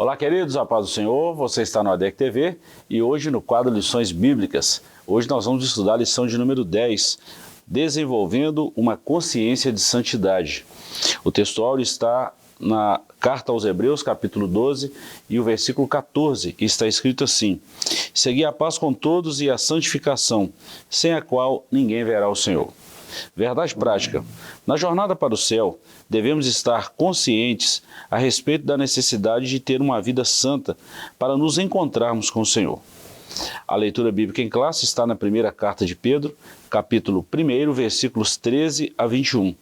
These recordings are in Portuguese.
Olá, queridos, a paz do Senhor, você está no ADEC TV e hoje no quadro Lições Bíblicas. Hoje nós vamos estudar a lição de número 10, Desenvolvendo uma Consciência de Santidade. O texto áureo está na Carta aos Hebreus, capítulo 12, e o versículo 14, e está escrito assim: Segui a paz com todos e a santificação, sem a qual ninguém verá o Senhor. Verdade prática. Na jornada para o céu, devemos estar conscientes a respeito da necessidade de ter uma vida santa para nos encontrarmos com o Senhor. A leitura bíblica em classe está na primeira carta de Pedro, capítulo 1, versículos 13 a 21.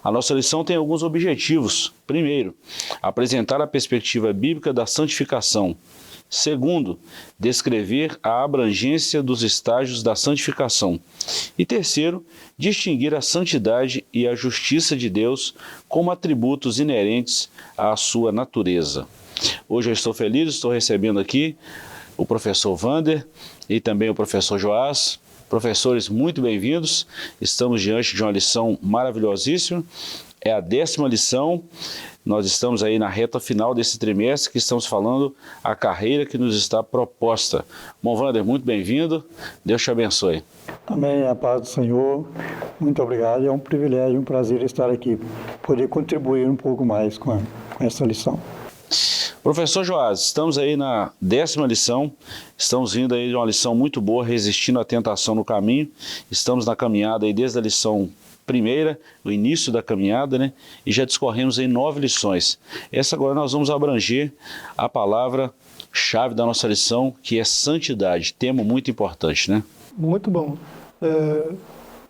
A nossa lição tem alguns objetivos. Primeiro, apresentar a perspectiva bíblica da santificação. Segundo, descrever a abrangência dos estágios da santificação. E terceiro, distinguir a santidade e a justiça de Deus como atributos inerentes à sua natureza. Hoje eu estou feliz, estou recebendo aqui o professor Wander e também o professor Joás. Professores, muito bem-vindos. Estamos diante de uma lição maravilhosíssima. É a 10ª lição. Nós estamos aí na reta final desse trimestre que estamos falando a carreira que nos está proposta. Bom, Wander, muito bem-vindo. Deus te abençoe. Amém, a paz do Senhor. Muito obrigado. É um privilégio, um prazer estar aqui, poder contribuir um pouco mais com essa lição. Professor Joás, estamos aí na 10ª lição, estamos vindo aí de uma lição muito boa, resistindo à tentação no caminho. Estamos na caminhada aí desde a lição primeira, o início da caminhada, né? E já discorremos em 9 lições. Essa agora nós vamos abranger a palavra-chave da nossa lição, que é santidade, tema muito importante, né? Muito bom.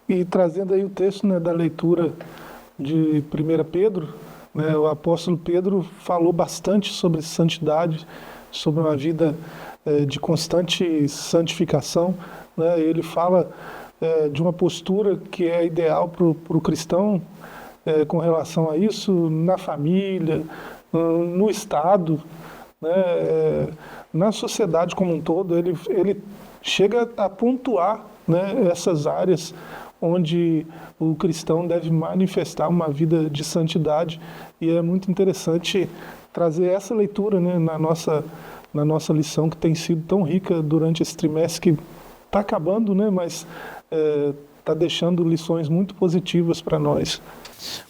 E trazendo aí o texto, né, da leitura de 1 Pedro, né, o apóstolo Pedro falou bastante sobre santidade, sobre uma vida de constante santificação, né? Ele fala de uma postura que é ideal para o cristão com relação a isso, na família, no Estado, né, na sociedade como um todo. Ele chega a pontuar, né, essas áreas onde o cristão deve manifestar uma vida de santidade, e é muito interessante trazer essa leitura, né, na nossa lição, que tem sido tão rica durante esse trimestre, que está acabando, né, mas está deixando lições muito positivas para nós.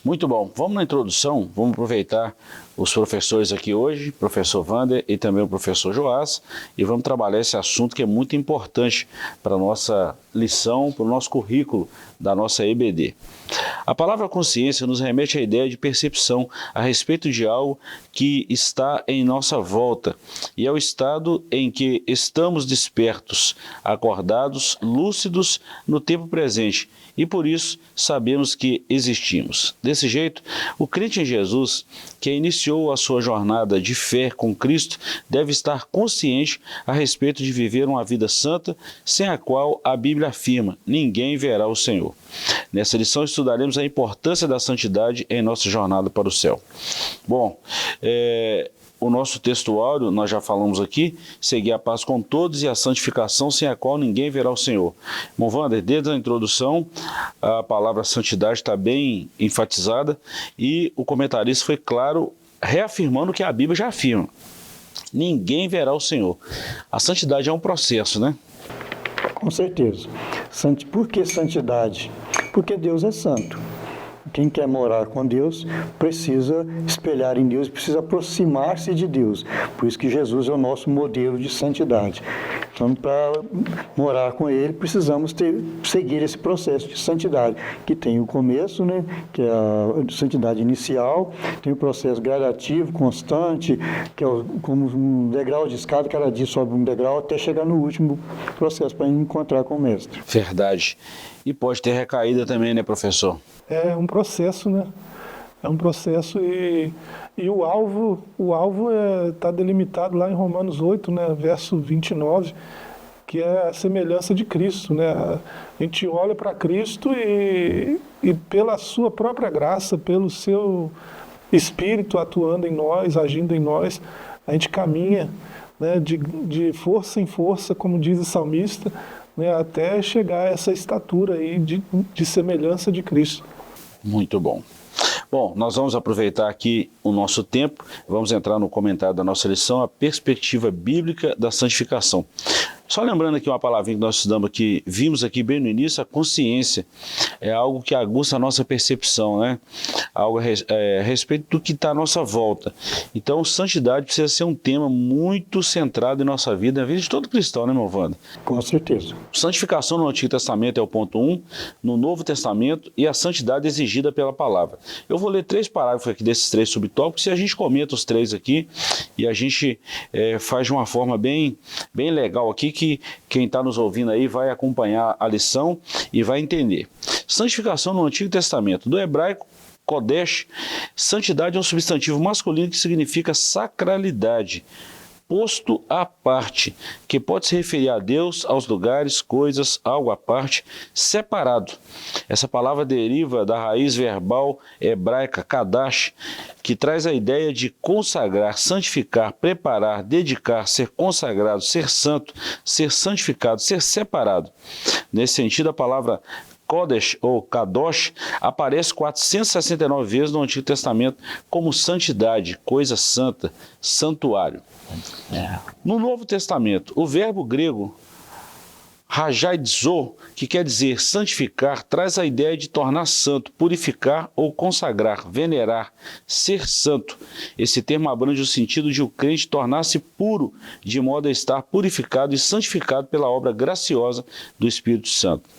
Muito bom. Vamos na introdução, vamos aproveitar os professores aqui hoje, professor Wander e também o professor Joás, e vamos trabalhar esse assunto que é muito importante para a nossa lição, para o nosso currículo da nossa EBD. A palavra consciência nos remete à ideia de percepção a respeito de algo que está em nossa volta, e é o estado em que estamos despertos, acordados, lúcidos no tempo presente, e por isso sabemos que existimos. Desse jeito, o crente em Jesus, que iniciou a sua jornada de fé com Cristo, deve estar consciente a respeito de viver uma vida santa, sem a qual a Bíblia afirma: ninguém verá o Senhor. Nessa lição estudaremos a importância da santidade em nossa jornada para o céu. Bom, o nosso texto áureo, nós já falamos aqui: seguir a paz com todos e a santificação, sem a qual ninguém verá o Senhor. Bom, Wander, desde a introdução, a palavra santidade está bem enfatizada, e o comentarista foi claro, reafirmando que a Bíblia já afirma: ninguém verá o Senhor. A santidade é um processo, né? Com certeza. Por que santidade? Porque Deus é santo. Quem quer morar com Deus precisa espelhar em Deus, precisa aproximar-se de Deus. Por isso que Jesus é o nosso modelo de santidade. Então, para morar com Ele, precisamos seguir esse processo de santidade, que tem o começo, né, que é a santidade inicial, tem o processo gradativo, constante, que é como um degrau de escada, cada dia sobe um degrau até chegar no último processo, para encontrar com o Mestre. Verdade. E pode ter recaída também, né, professor? É um processo, né? É um processo, e o alvo está delimitado lá em Romanos 8, né, verso 29, que é a semelhança de Cristo, né? A gente olha para Cristo e pela sua própria graça, pelo seu Espírito atuando em nós, agindo em nós, a gente caminha, né, de força em força, como diz o salmista, né, até chegar a essa estatura aí de semelhança de Cristo. Muito bom. Bom, nós vamos aproveitar aqui o nosso tempo, vamos entrar no comentário da nossa lição, a perspectiva bíblica da santificação. Só lembrando aqui uma palavrinha que nós estudamos aqui, vimos aqui bem no início, a consciência é algo que aguça a nossa percepção, né? Algo a respeito do que está à nossa volta. Então, santidade precisa ser um tema muito centrado em nossa vida, na vida de todo cristão, né, meu Wanda? Com certeza. Santificação no Antigo Testamento é o ponto 1, no Novo Testamento, e a santidade exigida pela palavra. Eu vou ler 3 parágrafos aqui desses 3 subtópicos, e a gente comenta os 3 aqui, e a gente faz de uma forma bem legal aqui, que quem está nos ouvindo aí vai acompanhar a lição e vai entender. Santificação no Antigo Testamento. Do hebraico, Kodesh, santidade é um substantivo masculino que significa sacralidade, posto à parte, que pode se referir a Deus, aos lugares, coisas, algo à parte, separado. Essa palavra deriva da raiz verbal hebraica kadash, que traz a ideia de consagrar, santificar, preparar, dedicar, ser consagrado, ser santo, ser santificado, ser separado. Nesse sentido, a palavra Kodesh ou Kadosh aparece 469 vezes no Antigo Testamento como santidade, coisa santa, santuário. No Novo Testamento, o verbo grego rajaidzo, que quer dizer santificar, traz a ideia de tornar santo, purificar ou consagrar, venerar, ser santo. Esse termo abrange o sentido de o crente tornar-se puro, de modo a estar purificado e santificado pela obra graciosa do Espírito Santo.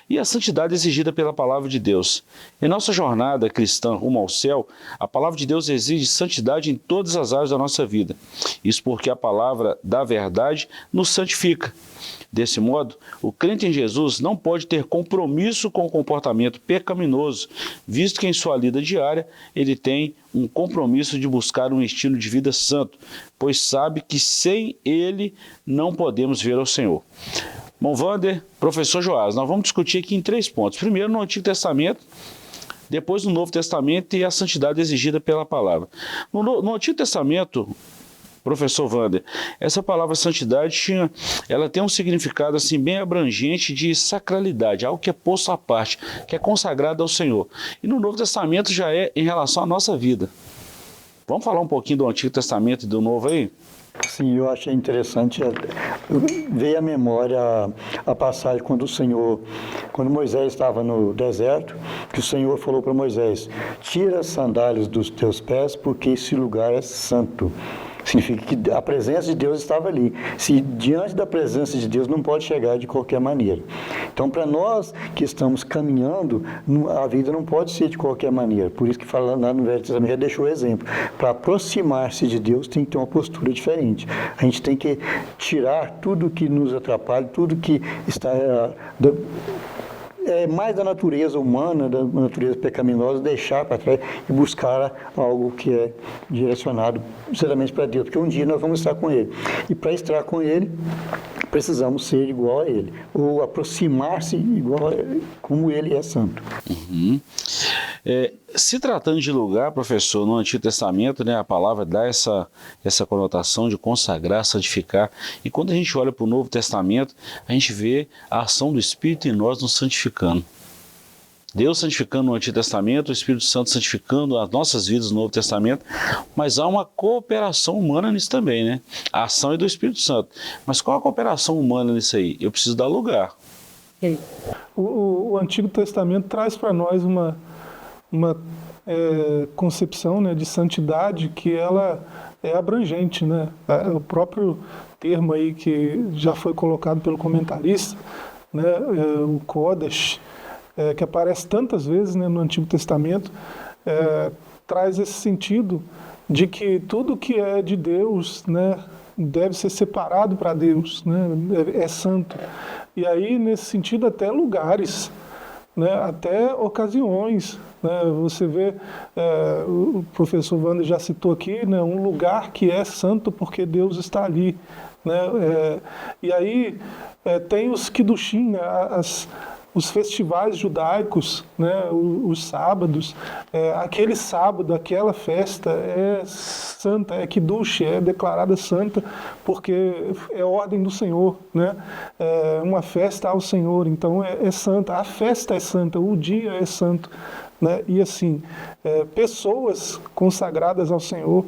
E a santidade exigida pela palavra de Deus. Em nossa jornada cristã rumo ao céu, a palavra de Deus exige santidade em todas as áreas da nossa vida. Isso porque a palavra da verdade nos santifica. Desse modo, o crente em Jesus não pode ter compromisso com o comportamento pecaminoso, visto que em sua vida diária ele tem um compromisso de buscar um estilo de vida santo, pois sabe que sem ele não podemos ver ao Senhor. Bom, Wander, professor Joás, nós vamos discutir aqui em 3 pontos. Primeiro, no Antigo Testamento, depois no Novo Testamento e a santidade exigida pela palavra. No Antigo Testamento, professor Wander, essa palavra santidade ela tem um significado assim, bem abrangente de sacralidade, algo que é posto à parte, que é consagrado ao Senhor. E no Novo Testamento já é em relação à nossa vida. Vamos falar um pouquinho do Antigo Testamento e do Novo aí? Sim, eu achei interessante, veio à memória a passagem quando Moisés estava no deserto, que o Senhor falou para Moisés: tira as sandálias dos teus pés, porque esse lugar é santo. Significa que a presença de Deus estava ali. Se diante da presença de Deus não pode chegar de qualquer maneira. Então, para nós que estamos caminhando, a vida não pode ser de qualquer maneira. Por isso que falando lá no Velho Testamento já deixou o exemplo. Para aproximar-se de Deus tem que ter uma postura diferente. A gente tem que tirar tudo que nos atrapalha, tudo que está mais da natureza humana, da natureza pecaminosa, deixar para trás e buscar algo que é direcionado sinceramente para Deus, porque um dia nós vamos estar com Ele. E para estar com Ele, precisamos ser igual a Ele, ou aproximar-se igual como Ele é santo. Uhum. Se tratando de lugar, professor, no Antigo Testamento, né, a palavra dá essa conotação de consagrar, santificar. E quando a gente olha para o Novo Testamento, a gente vê a ação do Espírito em nós nos santificando. Deus santificando no Antigo Testamento, o Espírito Santo santificando as nossas vidas no Novo Testamento, mas há uma cooperação humana nisso também, né? A ação é do Espírito Santo. Mas qual a cooperação humana nisso aí? Eu preciso dar lugar. O Antigo Testamento traz para nós uma concepção, né, de santidade que ela é abrangente, né? O próprio termo aí que já foi colocado pelo comentarista, né, o Kodesh, que aparece tantas vezes, né, no Antigo Testamento, traz esse sentido de que tudo que é de Deus, né, deve ser separado para Deus, né, é santo. E aí, nesse sentido, até lugares, né, até ocasiões, né, você vê, o professor Wander já citou aqui, né, um lugar que é santo porque Deus está ali, né, e aí tem os Kiddushim, né, os festivais judaicos, né, os sábados, aquele sábado, aquela festa é santa, é Kiddush, é declarada santa, porque é ordem do Senhor, né? É uma festa ao Senhor, então é santa, a festa é santa, o dia é santo, né? E assim, pessoas consagradas ao Senhor,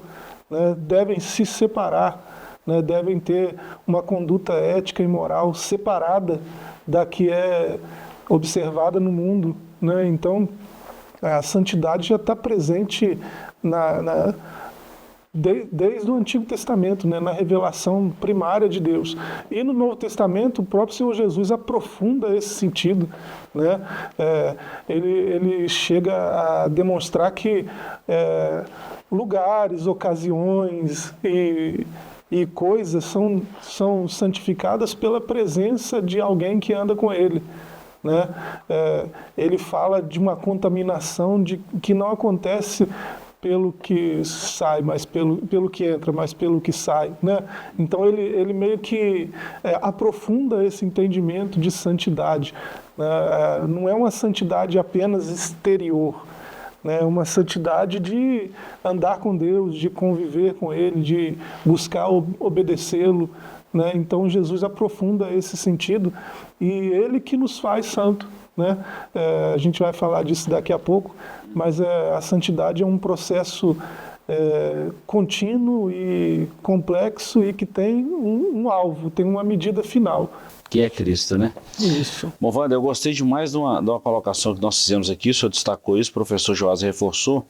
né, devem se separar, né, devem ter uma conduta ética e moral separada da que é observada no mundo, né? Então, a santidade já está presente desde o Antigo Testamento, né, na revelação primária de Deus. E no Novo Testamento, o próprio Senhor Jesus aprofunda esse sentido, né? Ele chega a demonstrar que lugares, ocasiões e coisas são santificadas pela presença de alguém que anda com ele, né? Ele fala de uma contaminação que não acontece pelo que sai, mas pelo que entra, mas pelo que sai, né? Então ele meio que aprofunda esse entendimento de santidade, né? Não é uma santidade apenas exterior, né? É uma santidade de andar com Deus, de conviver com Ele, de buscar obedecê-lo, né? Então Jesus aprofunda esse sentido e Ele que nos faz santo, né? A gente vai falar disso daqui a pouco, mas a santidade é um processo contínuo e complexo e que tem um alvo, tem uma medida final. Que é Cristo, né? Isso. Bom, Wander, eu gostei demais de uma colocação que nós fizemos aqui, o senhor destacou isso, o professor Joás reforçou,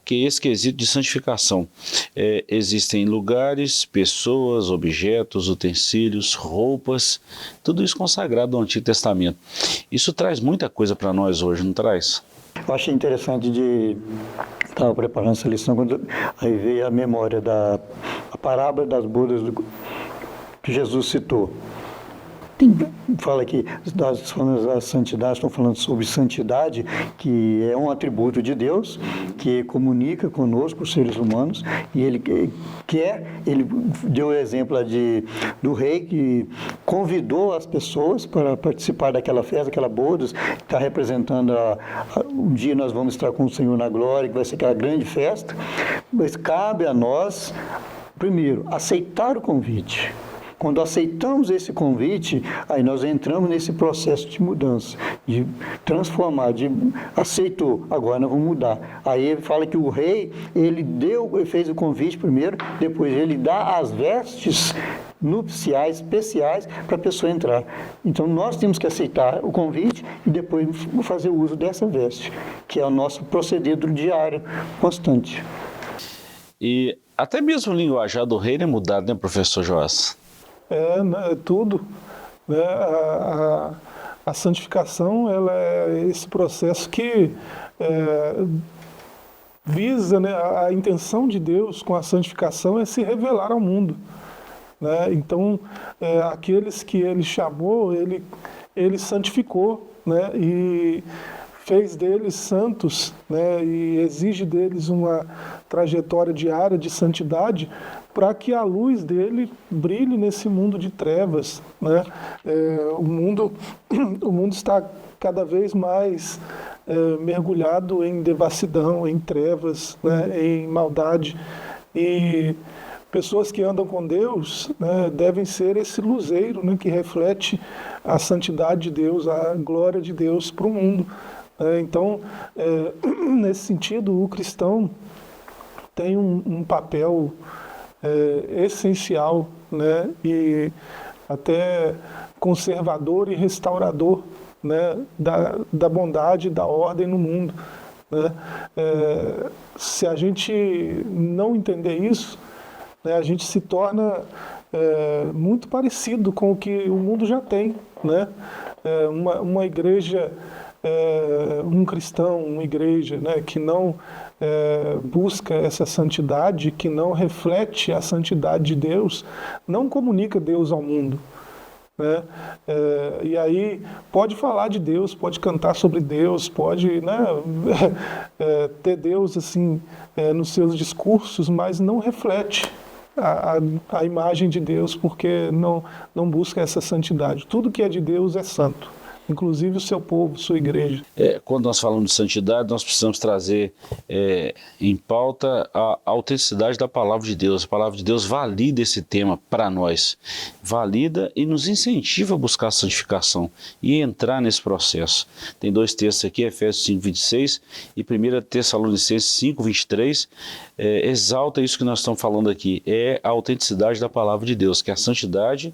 que esse quesito de santificação. Existem lugares, pessoas, objetos, utensílios, roupas, tudo isso consagrado no Antigo Testamento. Isso traz muita coisa para nós hoje, não traz? Eu achei interessante estava preparando essa lição, quando aí veio a memória a parábola das bodas que Jesus citou. Fala aqui, falando da santidade, estão falando sobre santidade, que é um atributo de Deus, que comunica conosco, os seres humanos, e ele deu o exemplo do rei que convidou as pessoas para participar daquela festa, aquela boda, que está representando um dia nós vamos estar com o Senhor na glória, que vai ser aquela grande festa, mas cabe a nós, primeiro, aceitar o convite. Quando aceitamos esse convite, aí nós entramos nesse processo de mudança, de transformar, aceitou, agora nós vamos mudar. Aí ele fala que o rei, ele fez o convite primeiro, depois ele dá as vestes nupciais, especiais, para a pessoa entrar. Então nós temos que aceitar o convite e depois fazer o uso dessa veste, que é o nosso proceder diário, constante. E até mesmo o linguajar do reino é mudado, né, professor Joás? Tudo, né? A santificação, ela é esse processo que visa, né? A intenção de Deus com a santificação é se revelar ao mundo, né? Então, aqueles que Ele chamou, Ele santificou, né? E fez deles santos, né? E exige deles uma trajetória diária de santidade para que a luz dele brilhe nesse mundo de trevas, né? O mundo está cada vez mais mergulhado em devassidão, em trevas, né? Em maldade. E pessoas que andam com Deus, né, devem ser esse luzeiro, né, que reflete a santidade de Deus, a glória de Deus para o mundo. Então, nesse sentido, o cristão tem um papel essencial, né, e até conservador e restaurador, né, da bondade e da ordem no mundo, né? Se a gente não entender isso, né, a gente se torna muito parecido com o que o mundo já tem, né? Uma igreja, um cristão, uma igreja, né, que não busca essa santidade, que não reflete a santidade de Deus, não comunica Deus ao mundo, né? E aí pode falar de Deus, pode cantar sobre Deus, pode, né, ter Deus assim nos seus discursos, mas não reflete a imagem de Deus, porque não busca essa santidade. Tudo que é de Deus é santo, inclusive o seu povo, sua igreja. Quando nós falamos de santidade, nós precisamos trazer em pauta a autenticidade da palavra de Deus. A palavra de Deus valida esse tema para nós, valida e nos incentiva a buscar a santificação e entrar nesse processo. Tem 2 textos aqui, Efésios 5:26 e 1 Tessalonicenses 5:23, exalta isso que nós estamos falando aqui, é a autenticidade da palavra de Deus, que a santidade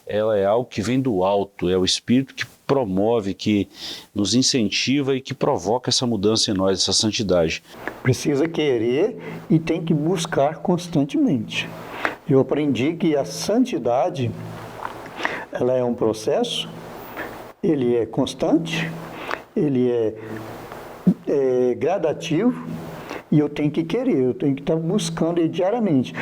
ela é algo que vem do alto, é o Espírito que promove, que nos incentiva e que provoca essa mudança em nós, essa santidade. Precisa querer e tem que buscar constantemente. Eu aprendi que a santidade, ela é um processo, ele é constante, ele é gradativo, e eu tenho que querer, eu tenho que estar buscando ele diariamente.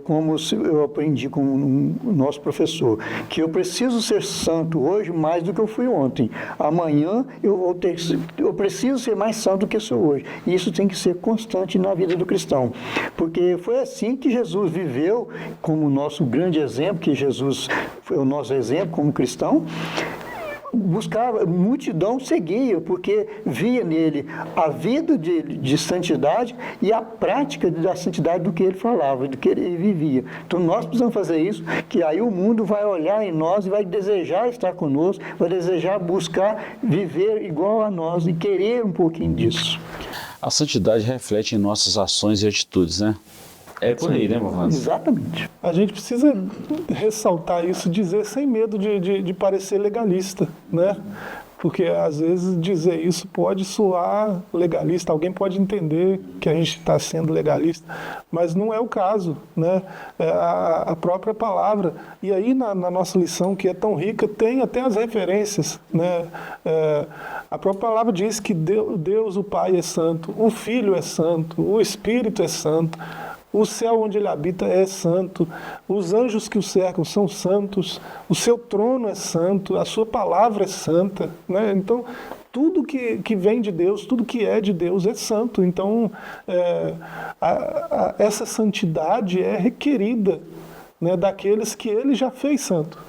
Como eu aprendi com o nosso professor, que eu preciso ser santo hoje mais do que eu fui ontem. Amanhã eu preciso ser mais santo do que sou hoje. E isso tem que ser constante na vida do cristão. Porque foi assim que Jesus viveu, como nosso grande exemplo, que Jesus foi o nosso exemplo como cristão. Buscava, multidão seguia, porque via nele a vida de santidade e a prática da santidade do que ele falava, do que ele vivia. Então nós precisamos fazer isso, que aí o mundo vai olhar em nós e vai desejar estar conosco, vai desejar buscar viver igual a nós e querer um pouquinho disso. A santidade reflete em nossas ações e atitudes, né? É por aí, né, Movado? Exatamente. A gente precisa ressaltar isso, dizer sem medo de parecer legalista, né? Porque às vezes dizer isso pode soar legalista, alguém pode entender que a gente está sendo legalista, mas não é o caso, né? A própria palavra, e aí na nossa lição, que é tão rica, tem até as referências, né? A própria palavra diz que Deus, o Pai, é santo, o Filho é santo, o Espírito é santo, o céu onde ele habita é santo, os anjos que o cercam são santos, o seu trono é santo, a sua palavra é santa, né? Então, tudo que vem de Deus, tudo que é de Deus é santo. Então, essa santidade é requerida, né, daqueles que ele já fez santo.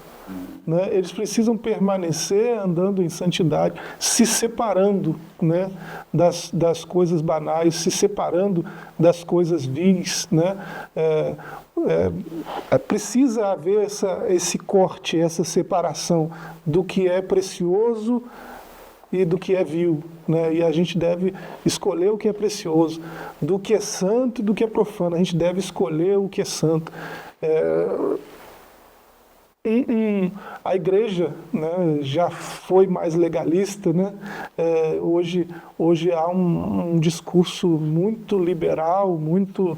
Né? Eles precisam permanecer andando em santidade, se separando, né, das coisas banais, se separando das coisas vis, né? Precisa haver esse corte, essa separação do que é precioso e do que é vil, né? E a gente deve escolher o que é precioso, do que é santo e do que é profano. A gente deve escolher o que é santo. A igreja, né, já foi mais legalista, né? Hoje há um discurso muito liberal, muito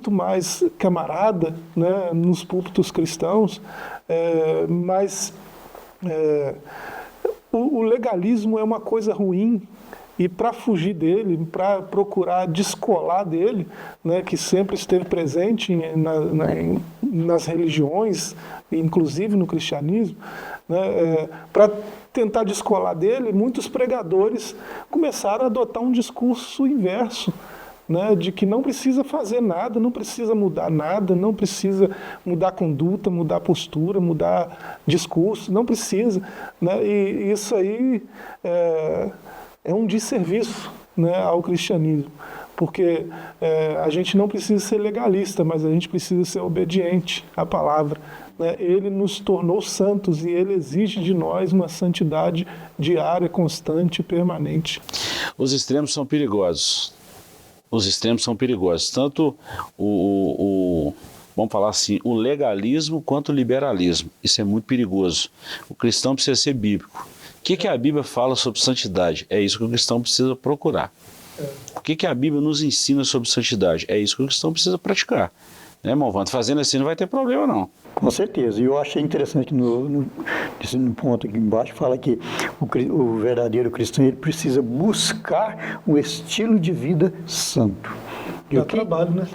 mais camarada, né, nos púlpitos cristãos, mas o legalismo é uma coisa ruim. E para fugir dele, para procurar descolar dele, né, que sempre esteve presente nas religiões, inclusive no cristianismo, né, para tentar descolar dele, muitos pregadores começaram a adotar um discurso inverso, né, de que não precisa fazer nada, não precisa mudar nada, não precisa mudar conduta, mudar postura, mudar discurso, não precisa, né, e isso aí é um desserviço, né, ao cristianismo, porque a gente não precisa ser legalista, mas a gente precisa ser obediente à palavra, né? Ele nos tornou santos e ele exige de nós uma santidade diária, constante e permanente. Os extremos são perigosos. Os extremos são perigosos, tanto vamos falar assim, o legalismo quanto o liberalismo. Isso é muito perigoso. O cristão precisa ser bíblico. O que a Bíblia fala sobre santidade? É isso que o cristão precisa procurar. O que a Bíblia nos ensina sobre santidade? É isso que o cristão precisa praticar. Né, Movado? Fazendo assim não vai ter problema, não. Com certeza. E eu achei interessante no ponto aqui embaixo, fala que o verdadeiro cristão ele precisa buscar um estilo de vida santo. Dá trabalho, né?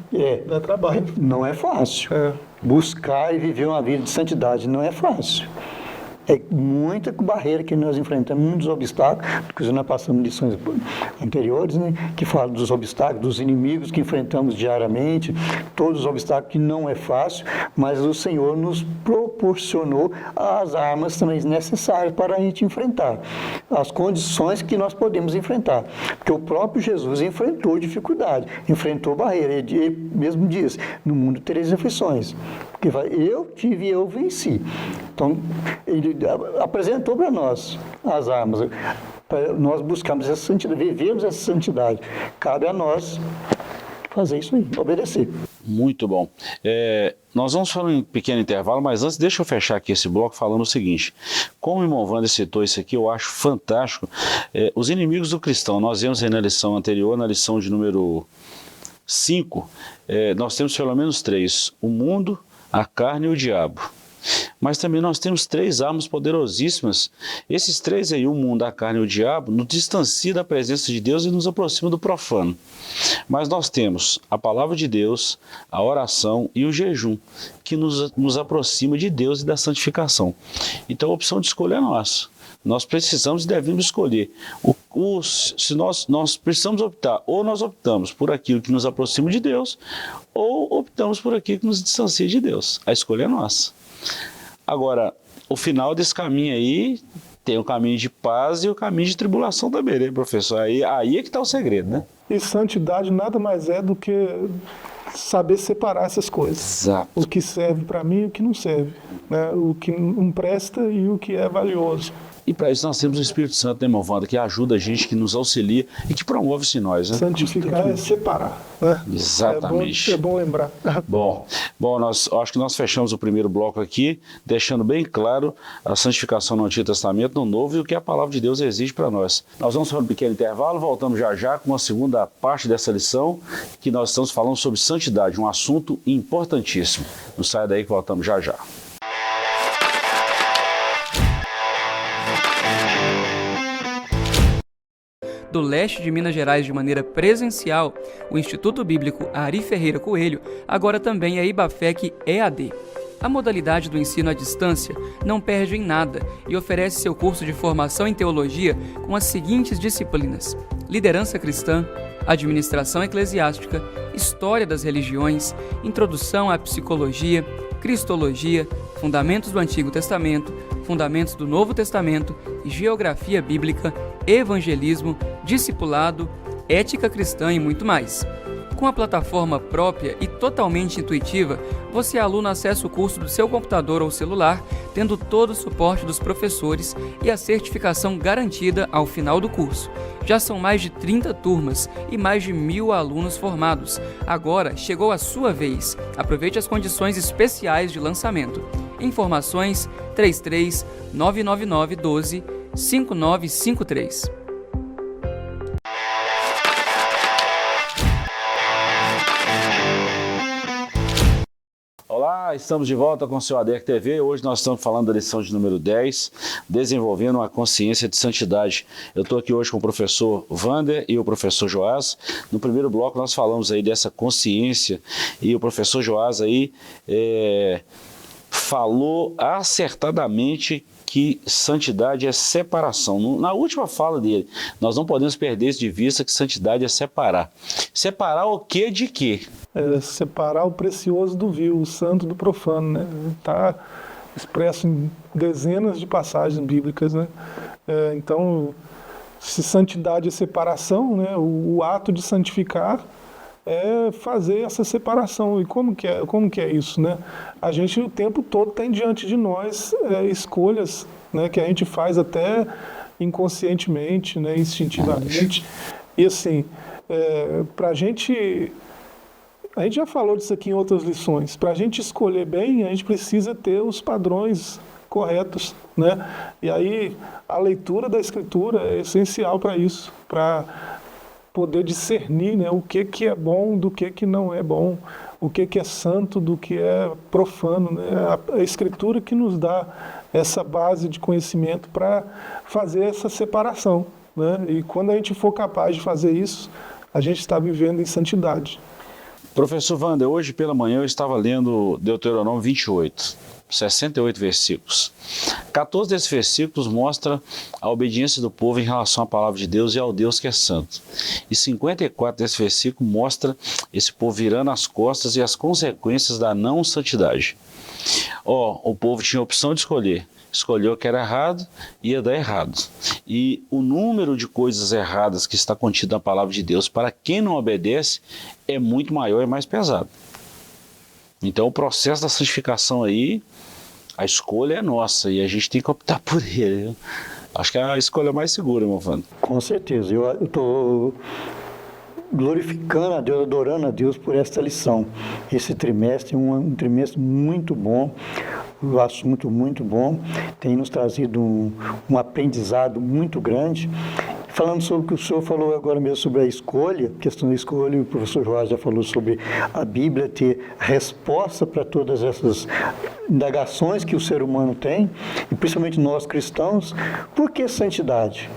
Dá trabalho. Não é fácil. Buscar e viver uma vida de santidade não é fácil. É muita barreira que nós enfrentamos, muitos obstáculos, porque nós passamos lições anteriores, né, que falam dos obstáculos, dos inimigos que enfrentamos diariamente, todos os obstáculos que não é fácil, mas o Senhor nos proporcionou as armas também necessárias para a gente enfrentar, as condições que nós podemos enfrentar, porque o próprio Jesus enfrentou dificuldade, enfrentou barreira, ele mesmo diz, no mundo tereis aflições, porque eu tive e eu venci. Então, ele apresentou para nós as armas, para nós buscarmos essa santidade, vivemos essa santidade. Cabe a nós fazer isso aí, obedecer. Muito bom. Nós vamos falar um pequeno intervalo, mas antes deixa eu fechar aqui esse bloco falando o seguinte. Como o irmão Wander citou isso aqui, eu acho fantástico. Os inimigos do cristão, nós vimos aí na lição anterior, na lição de número 5, nós temos pelo menos 3. O mundo, a carne e o diabo. Mas também nós temos 3 armas poderosíssimas. Esses 3 aí, o mundo, a carne e o diabo, nos distancia da presença de Deus e nos aproxima do profano. Mas nós temos a palavra de Deus, a oração e o jejum, que nos aproxima de Deus e da santificação. Então a opção de escolha é nossa. Nós precisamos e devemos escolher. Se nós precisamos optar, ou nós optamos por aquilo que nos aproxima de Deus, ou optamos por aquilo que nos distancia de Deus. A escolha é nossa. Agora, o final desse caminho aí tem o caminho de paz e o caminho de tribulação também, né, professor? Aí é que está o segredo, né? E santidade nada mais é do que saber separar essas coisas. Exato. O que serve para mim e o que não serve, né? O que não presta e o que é valioso. E para isso nós temos o Espírito Santo, né, irmão Wander, que ajuda a gente, que nos auxilia e que promove-se em nós, né? Santificar é separar, né? Exatamente. É bom lembrar. Bom, acho que nós fechamos o primeiro bloco aqui, deixando bem claro a santificação no Antigo Testamento, no Novo, e o que a palavra de Deus exige para nós. Nós vamos para um pequeno intervalo, voltamos já já com a segunda parte dessa lição, que nós estamos falando sobre santidade, um assunto importantíssimo. Não saia daí que voltamos já já. Do leste de Minas Gerais de maneira presencial, o Instituto Bíblico Ari Ferreira Coelho agora também é IBAFEC EAD. A modalidade do ensino à distância não perde em nada e oferece seu curso de formação em teologia com as seguintes disciplinas: liderança cristã, administração eclesiástica, história das religiões, introdução à psicologia, cristologia, fundamentos do Antigo Testamento, fundamentos do Novo Testamento, geografia bíblica, evangelismo, discipulado, ética cristã e muito mais. Com a plataforma própria e totalmente intuitiva, você, aluno, acessa o curso do seu computador ou celular, tendo todo o suporte dos professores e a certificação garantida ao final do curso. Já são mais de 30 turmas e mais de 1.000 alunos formados. Agora chegou a sua vez. Aproveite as condições especiais de lançamento. Informações 33 999 12 5953. Olá, estamos de volta com o seu ADEC TV. Hoje nós estamos falando da lição de número 10, desenvolvendo uma consciência de santidade. Eu estou aqui hoje com o professor Wander e o professor Joás. No primeiro bloco nós falamos aí dessa consciência e o professor Joás aí falou acertadamente que santidade é separação. Na última fala dele, nós não podemos perder isso de vista, que santidade é separar. Separar o que de quê? Separar o precioso do vil, o santo do profano, né? Está expresso em dezenas de passagens bíblicas, né? Então, se santidade é separação, né? O ato de santificar é fazer essa separação. E como que é isso, né? A gente o tempo todo tem diante de nós escolhas, né, que a gente faz até inconscientemente, né, instintivamente. E assim, a gente já falou disso aqui em outras lições, para a gente escolher bem, a gente precisa ter os padrões corretos, né? E aí a leitura da Escritura é essencial para isso, para poder discernir, né, o que é bom do que não é bom, o que é santo do que é profano, né? A Escritura que nos dá essa base de conhecimento para fazer essa separação, né? E quando a gente for capaz de fazer isso, a gente está vivendo em santidade. Professor Wander, hoje pela manhã eu estava lendo Deuteronômio 28. 68 versículos. 14 desses versículos mostra a obediência do povo em relação à palavra de Deus e ao Deus que é santo. E 54 desse versículo mostra esse povo virando as costas e as consequências da não santidade. O povo tinha a opção de escolher. Escolheu o que era errado, ia dar errado. E o número de coisas erradas que está contido na palavra de Deus para quem não obedece é muito maior e mais pesado. Então o processo da santificação aí, a escolha é nossa e a gente tem que optar por ele. Acho que é a escolha mais segura, meu Fábio. Com certeza. Eu estou glorificando a Deus, adorando a Deus por esta lição. Esse trimestre é um trimestre muito bom. O assunto muito bom, tem nos trazido um aprendizado muito grande. Falando sobre o que o senhor falou agora mesmo sobre a escolha, questão da escolha, o professor Joás já falou sobre a Bíblia ter resposta para todas essas indagações que o ser humano tem, e principalmente nós cristãos. Por que santidade?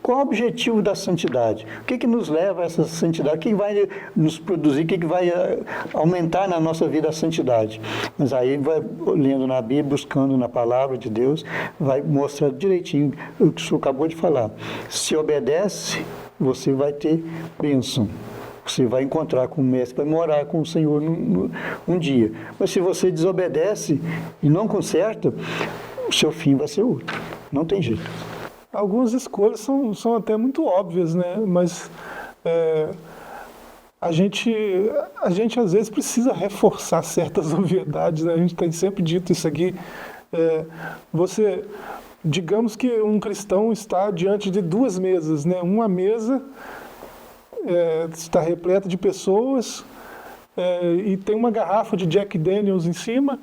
Qual o objetivo da santidade? O que nos leva a essa santidade? O que vai nos produzir? O que vai aumentar na nossa vida a santidade? Mas aí vai lendo na Bíblia, buscando na palavra de Deus, vai mostrar direitinho o que o senhor acabou de falar. Se obedece, você vai ter bênção. Você vai encontrar com o mestre, vai morar com o Senhor um dia. Mas se você desobedece e não conserta, o seu fim vai ser outro. Não tem jeito. Algumas escolhas são até muito óbvias, né? Mas a gente às vezes precisa reforçar certas obviedades, né? A gente tem sempre dito isso aqui. Digamos que um cristão está diante de duas mesas, né? Uma mesa está repleta de pessoas e tem uma garrafa de Jack Daniels em cima,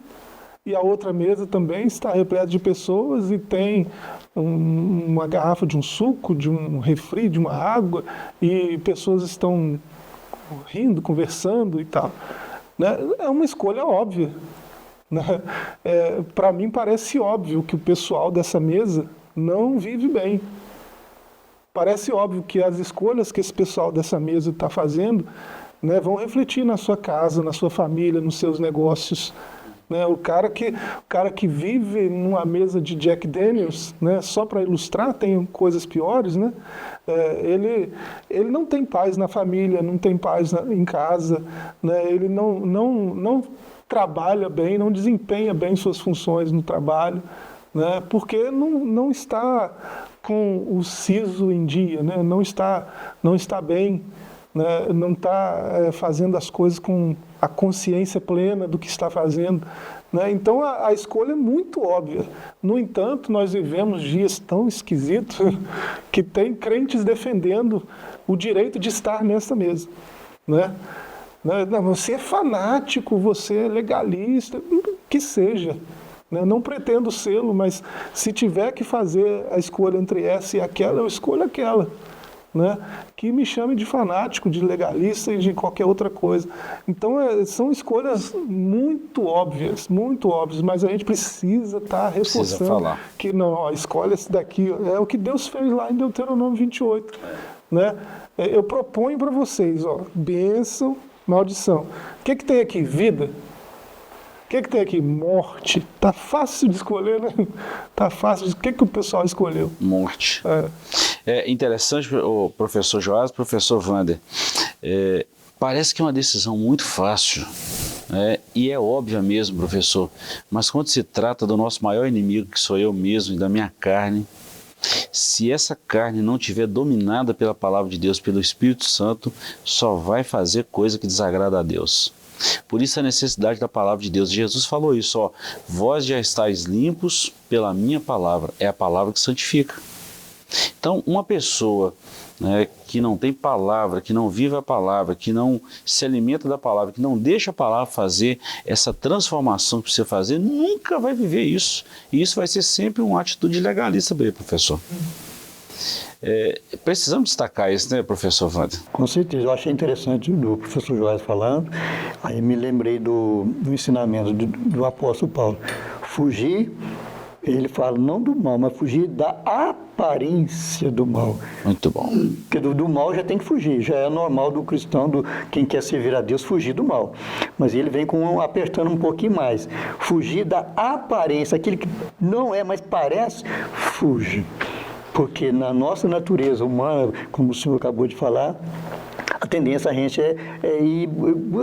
e a outra mesa também está repleta de pessoas e tem uma garrafa de um suco, de um refri, de uma água, e pessoas estão rindo, conversando e tal. Né? É uma escolha óbvia. Né? Para mim parece óbvio que o pessoal dessa mesa não vive bem. Parece óbvio que as escolhas que esse pessoal dessa mesa está fazendo, né, vão refletir na sua casa, na sua família, nos seus negócios. Né? O cara que vive numa mesa de Jack Daniels, né, só para ilustrar, tem coisas piores, né? Ele não tem paz na família, não tem paz em casa, né? Ele não trabalha bem, não desempenha bem suas funções no trabalho, né? Porque não está com o siso em dia, né? Não está bem, né? Não está fazendo as coisas com a consciência plena do que está fazendo. Né? Então a escolha é muito óbvia. No entanto, nós vivemos dias tão esquisitos que tem crentes defendendo o direito de estar nessa mesa. Né? Não, você é fanático, você é legalista, que seja. Né? Não pretendo sê-lo, mas se tiver que fazer a escolha entre essa e aquela, eu escolho aquela. Né? Que me chame de fanático, de legalista e de qualquer outra coisa. Então são escolhas muito óbvias, mas a gente precisa estar reforçando que não, escolha esse daqui, é o que Deus fez lá em Deuteronômio 28. Né? Eu proponho para vocês, bênção, maldição. O que tem aqui? Vida. O que tem aqui? Morte. Tá fácil de escolher, né? Tá fácil. O que o pessoal escolheu? Morte. É interessante, o professor Joás, o professor Wander. Parece que é uma decisão muito fácil, e é óbvia mesmo, professor. Mas quando se trata do nosso maior inimigo, que sou eu mesmo e da minha carne, se essa carne não estiver dominada pela palavra de Deus, pelo Espírito Santo, só vai fazer coisa que desagrada a Deus. Por isso a necessidade da palavra de Deus. Jesus falou isso, vós já estáis limpos pela minha palavra. É a palavra que santifica. Então, uma pessoa que não tem palavra, que não vive a palavra, que não se alimenta da palavra, que não deixa a palavra fazer essa transformação que precisa fazer, nunca vai viver isso. E isso vai ser sempre uma atitude legalista para ele, professor. Precisamos destacar isso, né, professor Wander? Com certeza. Eu achei interessante do professor Joás falando, aí me lembrei do ensinamento do apóstolo Paulo. Fugir Ele fala não do mal, mas fugir da aparência do mal. Muito bom. Porque do mal já tem que fugir, já é normal do cristão, quem quer servir a Deus, fugir do mal. Mas ele vem apertando um pouquinho mais. Fugir da aparência, aquilo que não é, mas parece, fuge. Porque na nossa natureza humana, como o senhor acabou de falar, a tendência a gente é ir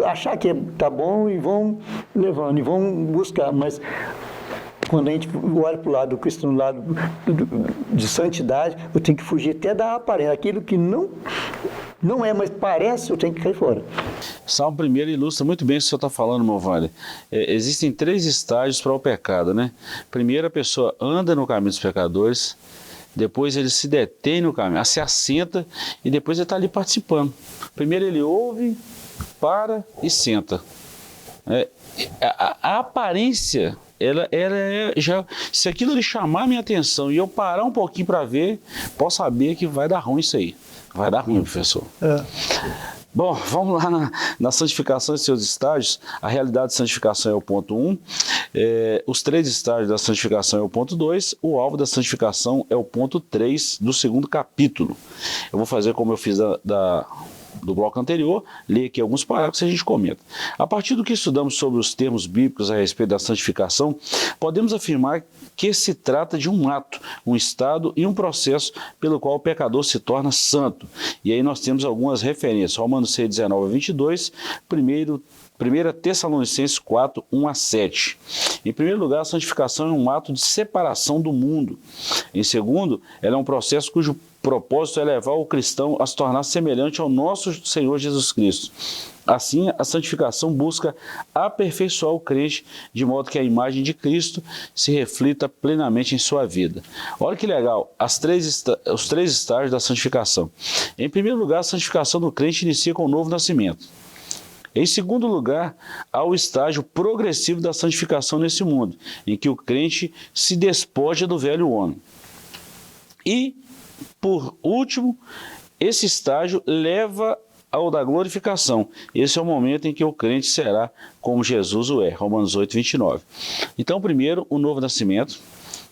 achar que tá bom e vão levando, e vão buscar, mas quando a gente olha para o lado do cristão, do lado de santidade, eu tenho que fugir até da aparência. Aquilo que não é, mas parece, eu tenho que cair fora. Salmo 1 ilustra muito bem o que o senhor está falando, meu vale. Existem 3 estágios para o pecado, né? Primeiro, a pessoa anda no caminho dos pecadores, depois ele se detém no caminho, se assenta e depois ele está ali participando. Primeiro ele ouve, para e senta. A aparência... Ela já, se aquilo lhe chamar a minha atenção e eu parar um pouquinho para ver, posso saber que vai dar ruim isso aí. Vai dar ruim, professor. Bom, vamos lá na santificação e seus estágios. A realidade de santificação é o ponto 1. Os 3 estágios da santificação é o ponto 2. O alvo da santificação é o ponto 3 do 2º capítulo. Eu vou fazer como eu fiz do bloco anterior, ler aqui alguns parágrafos e a gente comenta. A partir do que estudamos sobre os termos bíblicos a respeito da santificação, podemos afirmar que se trata de um ato, um estado e um processo pelo qual o pecador se torna santo. E aí nós temos algumas referências. Romanos 6, 19 a 22, 1 Tessalonicenses 4, 1 a 7. Em primeiro lugar, a santificação é um ato de separação do mundo. Em segundo, ela é um processo cujo propósito é levar o cristão a se tornar semelhante ao nosso Senhor Jesus Cristo. Assim, a santificação busca aperfeiçoar o crente de modo que a imagem de Cristo se reflita plenamente em sua vida. Olha que legal, os 3 estágios da santificação. Em primeiro lugar, a santificação do crente inicia com o novo nascimento. Em segundo lugar, há o estágio progressivo da santificação nesse mundo, em que o crente se despoja do velho homem. E, por último, esse estágio leva ao da glorificação. Esse é o momento em que o crente será como Jesus o é. Romanos 8, 29. Então, primeiro, o novo nascimento.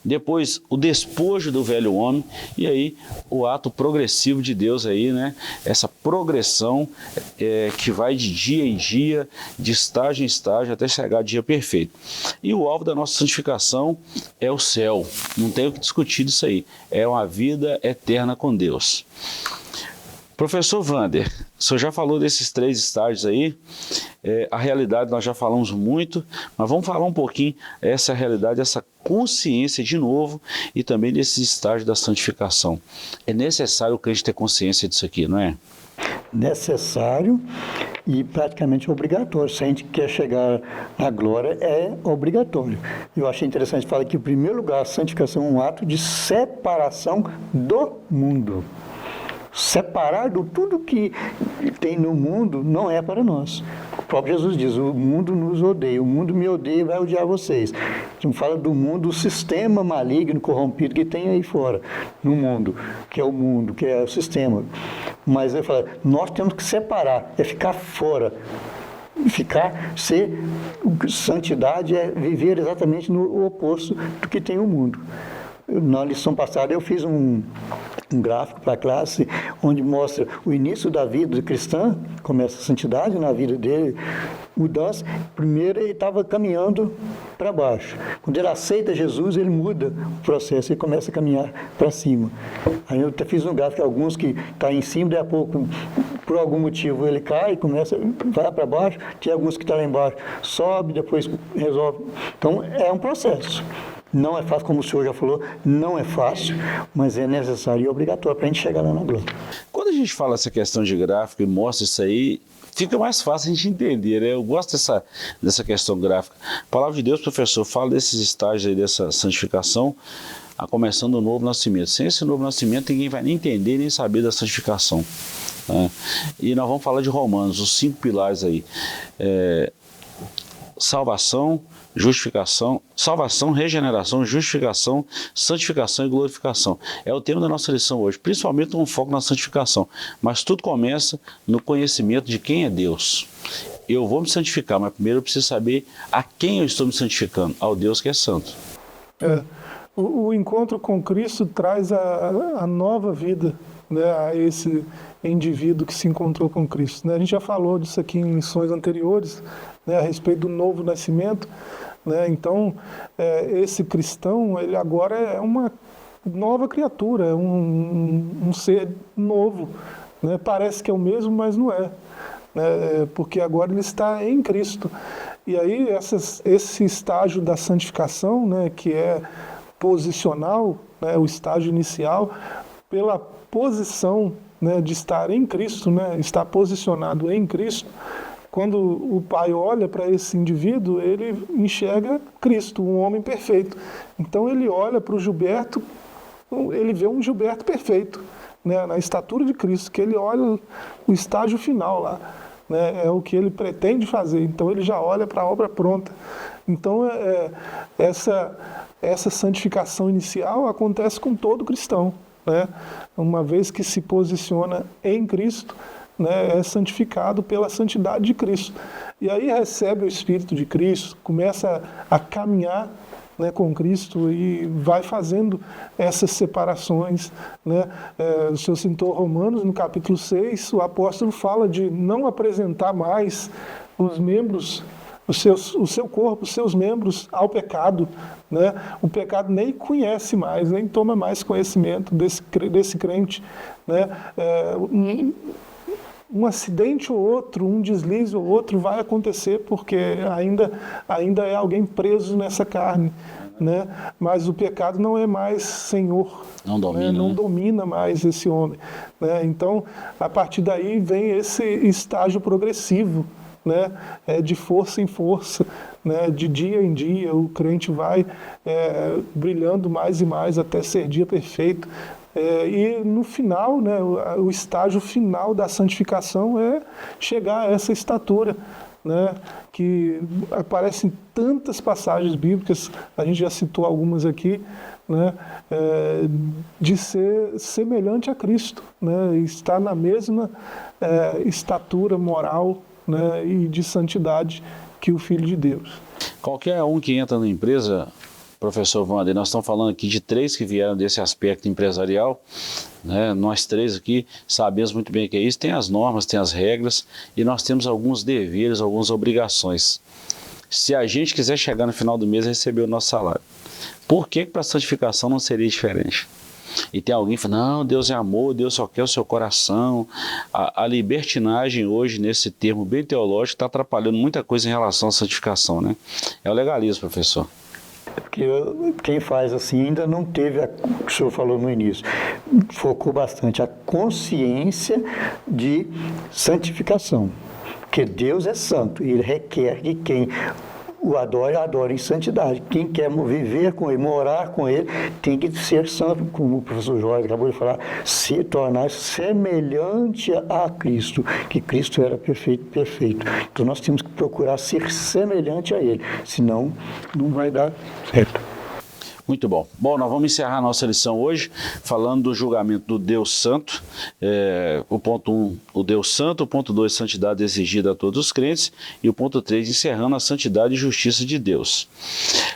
Depois, o despojo do velho homem. E aí, o ato progressivo de Deus aí, né? Essa progressão que vai de dia em dia, de estágio em estágio, até chegar ao dia perfeito. E o alvo da nossa santificação é o céu. Não tem o que discutir disso aí. É uma vida eterna com Deus. Professor Wander, o senhor já falou desses 3 estágios aí, a realidade nós já falamos muito, mas vamos falar um pouquinho essa realidade, essa consciência de novo e também desses estágios da santificação. É necessário o crente ter consciência disso aqui, não é? Necessário e praticamente obrigatório. Se a gente quer chegar na glória, é obrigatório. Eu achei interessante falar que, em primeiro lugar, a santificação é um ato de separação do mundo. Separar do tudo que tem no mundo não é para nós. O próprio Jesus diz, o mundo nos odeia, o mundo me odeia e vai odiar vocês. A gente fala do mundo, o sistema maligno, corrompido que tem aí fora, no mundo, que é o mundo, que é o sistema. Mas ele fala, nós temos que separar, é ficar fora. Santidade é viver exatamente no oposto do que tem o mundo. Na lição passada eu fiz um gráfico para a classe onde mostra o início da vida cristã, começa a santidade na vida dele, mudança. Primeiro ele estava caminhando para baixo. Quando ele aceita Jesus, ele muda o processo e começa a caminhar para cima. Aí eu até fiz um gráfico, alguns que estão em cima, daí a pouco, por algum motivo, ele cai, vai para baixo, tem alguns que estão lá embaixo, sobe, depois resolve. Então é um processo. Não é fácil, como o senhor já falou, não é fácil, mas é necessário e obrigatório para a gente chegar lá na glória. Quando a gente fala essa questão de gráfico e mostra isso aí, fica mais fácil a gente entender, né? Eu gosto dessa questão gráfica. A palavra de Deus, professor, fala desses estágios aí, dessa santificação, começando o novo nascimento. Sem esse novo nascimento, ninguém vai nem entender, nem saber da santificação. Né? E nós vamos falar de Romanos, os 5 pilares aí. Salvação, regeneração, justificação, santificação e glorificação. É o tema da nossa lição hoje, principalmente um foco na santificação. Mas tudo começa no conhecimento de quem é Deus. Eu vou me santificar, mas primeiro eu preciso saber a quem eu estou me santificando, ao Deus que é santo. O encontro com Cristo traz a nova vida, né, a esse indivíduo que se encontrou com Cristo. Né? A gente já falou disso aqui em lições anteriores, né, a respeito do novo nascimento. Né? Então, esse cristão, ele agora é uma nova criatura, é um ser novo. Né? Parece que é o mesmo, mas não é. Né? Porque agora ele está em Cristo. E aí, esse estágio da santificação, né, que é posicional, né, o estágio inicial, pela posição, né, de estar em Cristo, né, estar posicionado em Cristo, quando o Pai olha para esse indivíduo, ele enxerga Cristo, um homem perfeito. Então ele olha para o Gilberto, ele vê um Gilberto perfeito, né, na estatura de Cristo, que ele olha o estágio final lá, né, é o que ele pretende fazer. Então ele já olha para a obra pronta. Então essa santificação inicial acontece com todo cristão, né? Uma vez que se posiciona em Cristo, né, é santificado pela santidade de Cristo. E aí recebe o Espírito de Cristo, começa a caminhar, né, com Cristo e vai fazendo essas separações. Né? O senhor citou Romanos, no capítulo 6, o apóstolo fala de não apresentar mais os membros, o seu corpo, os seus membros ao pecado. Né? O pecado nem conhece mais, nem toma mais conhecimento desse crente. Né? Um acidente ou outro, um deslize ou outro vai acontecer, porque ainda é alguém preso nessa carne. Né? Mas o pecado não é mais senhor, não domina, né? Não né? domina mais esse homem. Né? Então, a partir daí vem esse estágio progressivo, né? De força em força, né? De dia em dia, o crente vai brilhando mais e mais até ser dia perfeito. E no final, né, o estágio final da santificação é chegar a essa estatura, né, que aparecem tantas passagens bíblicas, a gente já citou algumas aqui, né, de ser semelhante a Cristo, né, estar na mesma estatura moral, né, e de santidade que o Filho de Deus. Qualquer um que entra na empresa, professor Wander, nós estamos falando aqui de 3 que vieram desse aspecto empresarial, né? Nós 3 aqui sabemos muito bem o que é isso, tem as normas, tem as regras e nós temos alguns deveres, algumas obrigações. Se a gente quiser chegar no final do mês e receber o nosso salário, por que para a santificação não seria diferente? E tem alguém que fala, não, Deus é amor, Deus só quer o seu coração. A libertinagem hoje, nesse termo bem teológico, está atrapalhando muita coisa em relação à santificação, né? É o legalismo, professor. Porque quem faz assim ainda não teve, o que o senhor falou no início, focou bastante a consciência de santificação. Porque Deus é santo e Ele requer que quem o adore em santidade. Quem quer viver com Ele, morar com Ele, tem que ser santo, como o professor Jorge acabou de falar, se tornar semelhante a Cristo, que Cristo era perfeito. Então nós temos que procurar ser semelhante a Ele, senão não vai dar certo. Muito bom. Bom, nós vamos encerrar a nossa lição hoje falando do julgamento do Deus Santo. O ponto 1, o Deus Santo. O ponto 2, santidade exigida a todos os crentes. E o ponto 3, encerrando a santidade e justiça de Deus.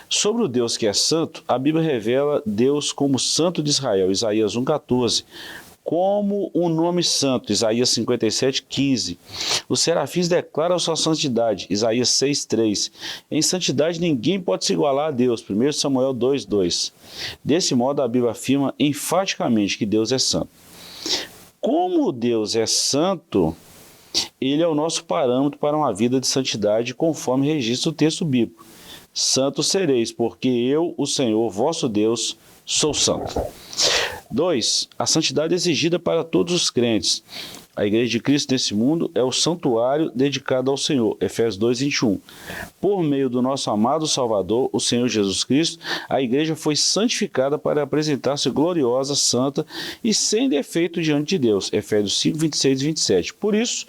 Sobre o Deus que é santo, a Bíblia revela Deus como Santo de Israel, Isaías 1,14. Como um nome santo, Isaías 57,15. Os serafins declaram sua santidade, Isaías 6,3. Em santidade ninguém pode se igualar a Deus, 1 Samuel 2,2. Desse modo a Bíblia afirma enfaticamente que Deus é santo. Como Deus é santo, Ele é o nosso parâmetro para uma vida de santidade, conforme registra o texto bíblico. Santos sereis, porque eu, o Senhor, vosso Deus, sou santo. 2. A santidade exigida para todos os crentes. A Igreja de Cristo nesse mundo é o santuário dedicado ao Senhor. Efésios 2:21. Por meio do nosso amado Salvador, o Senhor Jesus Cristo, a Igreja foi santificada para apresentar-se gloriosa, santa e sem defeito diante de Deus. Efésios 5:26 e 27. Por isso,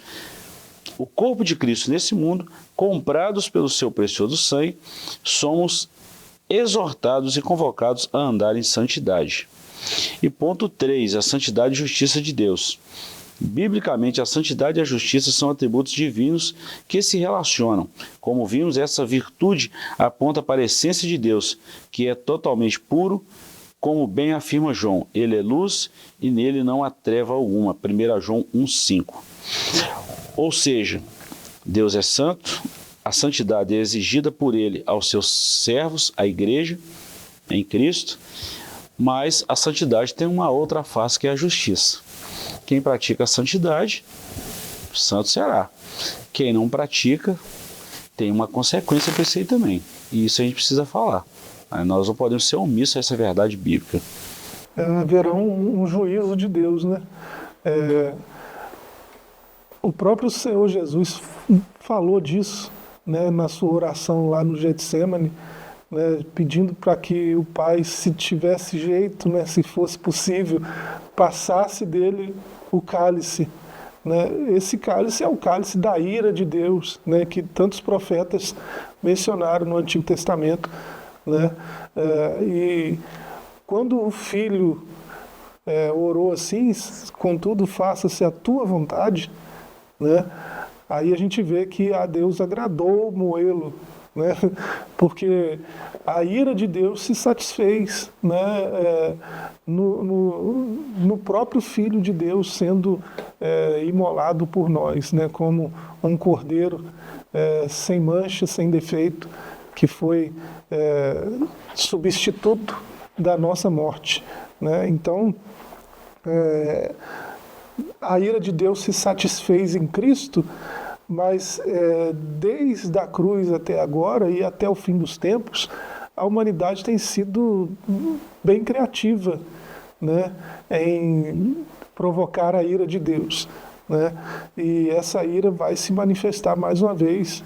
o corpo de Cristo nesse mundo, comprados pelo seu precioso sangue, somos exortados e convocados a andar em santidade. E ponto 3, a santidade e justiça de Deus. Biblicamente, a santidade e a justiça são atributos divinos que se relacionam. Como vimos, essa virtude aponta para a essência de Deus, que é totalmente puro, como bem afirma João. Ele é luz e nele não há treva alguma. 1 João 1,5. Ou seja, Deus é santo, a santidade é exigida por ele aos seus servos, a igreja, em Cristo, mas a santidade tem uma outra face que é a justiça. Quem pratica a santidade, santo será. Quem não pratica, tem uma consequência para isso aí também. E isso a gente precisa falar. Nós não podemos ser omissos a essa verdade bíblica. Haverá um juízo de Deus, né? O próprio Senhor Jesus falou disso, né, na sua oração lá no Getsemane, né, pedindo para que o Pai, se tivesse jeito, né, se fosse possível, passasse dele o cálice. Né? Esse cálice é o cálice da ira de Deus, né, que tantos profetas mencionaram no Antigo Testamento. Né? E quando o Filho orou assim, contudo faça-se a tua vontade, né? Aí a gente vê que a Deus agradou moê-lo, né? Porque a ira de Deus se satisfez, né? No próprio Filho de Deus sendo imolado por nós, né? Como um cordeiro sem mancha, sem defeito, que foi substituto da nossa morte. Né? Então, a ira de Deus se satisfez em Cristo, mas desde a cruz até agora e até o fim dos tempos, a humanidade tem sido bem criativa, né, em provocar a ira de Deus. Né? E essa ira vai se manifestar mais uma vez.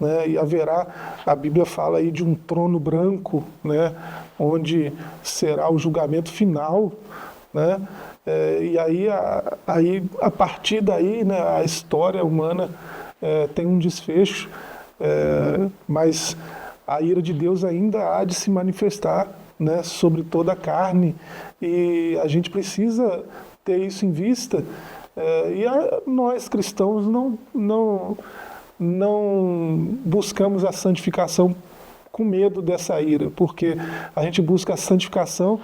Né? E haverá, a Bíblia fala aí de um trono branco, né, onde será o julgamento final. Né? E aí, a partir daí, né, a história humana tem um desfecho, mas a ira de Deus ainda há de se manifestar, né, sobre toda a carne, e a gente precisa ter isso em vista. Nós cristãos não buscamos a santificação com medo dessa ira, porque a gente busca a santificação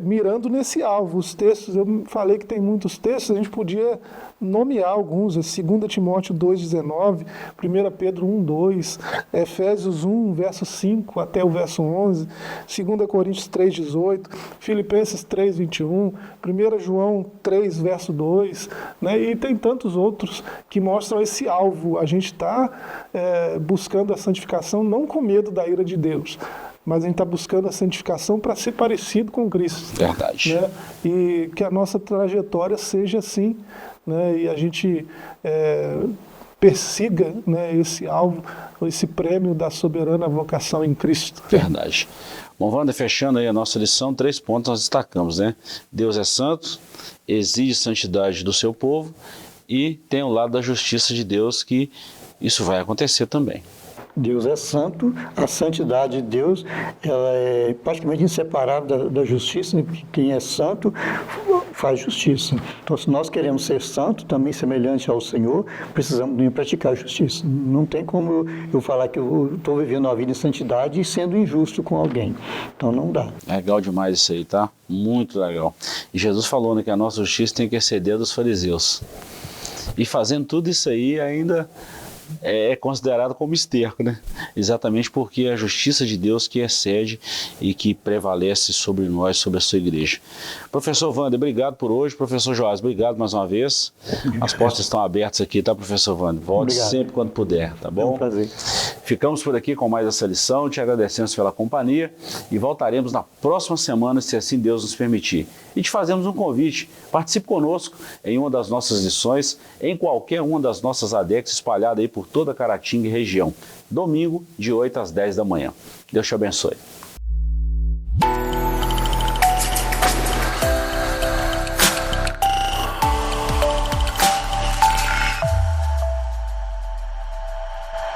mirando nesse alvo. Os textos, eu falei que tem muitos textos, a gente podia nomear alguns: 2 Timóteo 2,19, 1 Pedro 1,2, Efésios 1, verso 5 até o verso 11, 2 Coríntios 3,18, Filipenses 3,21, 1 João 3, verso 2, né? E tem tantos outros que mostram esse alvo. A gente está buscando a santificação não com medo da ira de Deus, mas a gente está buscando a santificação para ser parecido com Cristo. Verdade. Né? E que a nossa trajetória seja assim, né? E a gente persiga, né, esse alvo, esse prêmio da soberana vocação em Cristo. Verdade. Bom, Wander, fechando aí a nossa lição, 3 pontos nós destacamos, né? Deus é santo, exige santidade do seu povo e tem o lado da justiça de Deus, que isso vai acontecer também. Deus é santo, a santidade de Deus ela é praticamente inseparável da justiça. Quem é santo faz justiça. Então, se nós queremos ser santos, também semelhante ao Senhor, precisamos também praticar a justiça. Não tem como eu falar que eu estou vivendo uma vida em santidade e sendo injusto com alguém. Então, não dá. Legal demais isso aí, tá? Muito legal. E Jesus falou, né, que a nossa justiça tem que exceder a dos fariseus. E fazendo tudo isso aí ainda é considerado como esterco, né? Exatamente porque é a justiça de Deus que excede e que prevalece sobre nós, sobre a sua igreja. Professor Wander, obrigado por hoje. Professor Joás, obrigado mais uma vez. As portas estão abertas aqui, tá, professor Wander? Volte sempre quando puder, tá bom? É um prazer. Ficamos por aqui com mais essa lição, te agradecemos pela companhia e voltaremos na próxima semana, se assim Deus nos permitir. E te fazemos um convite, participe conosco em uma das nossas lições, em qualquer uma das nossas ADECs espalhadas aí por toda Caratinga e região. Domingo, de 8 às 10 da manhã. Deus te abençoe.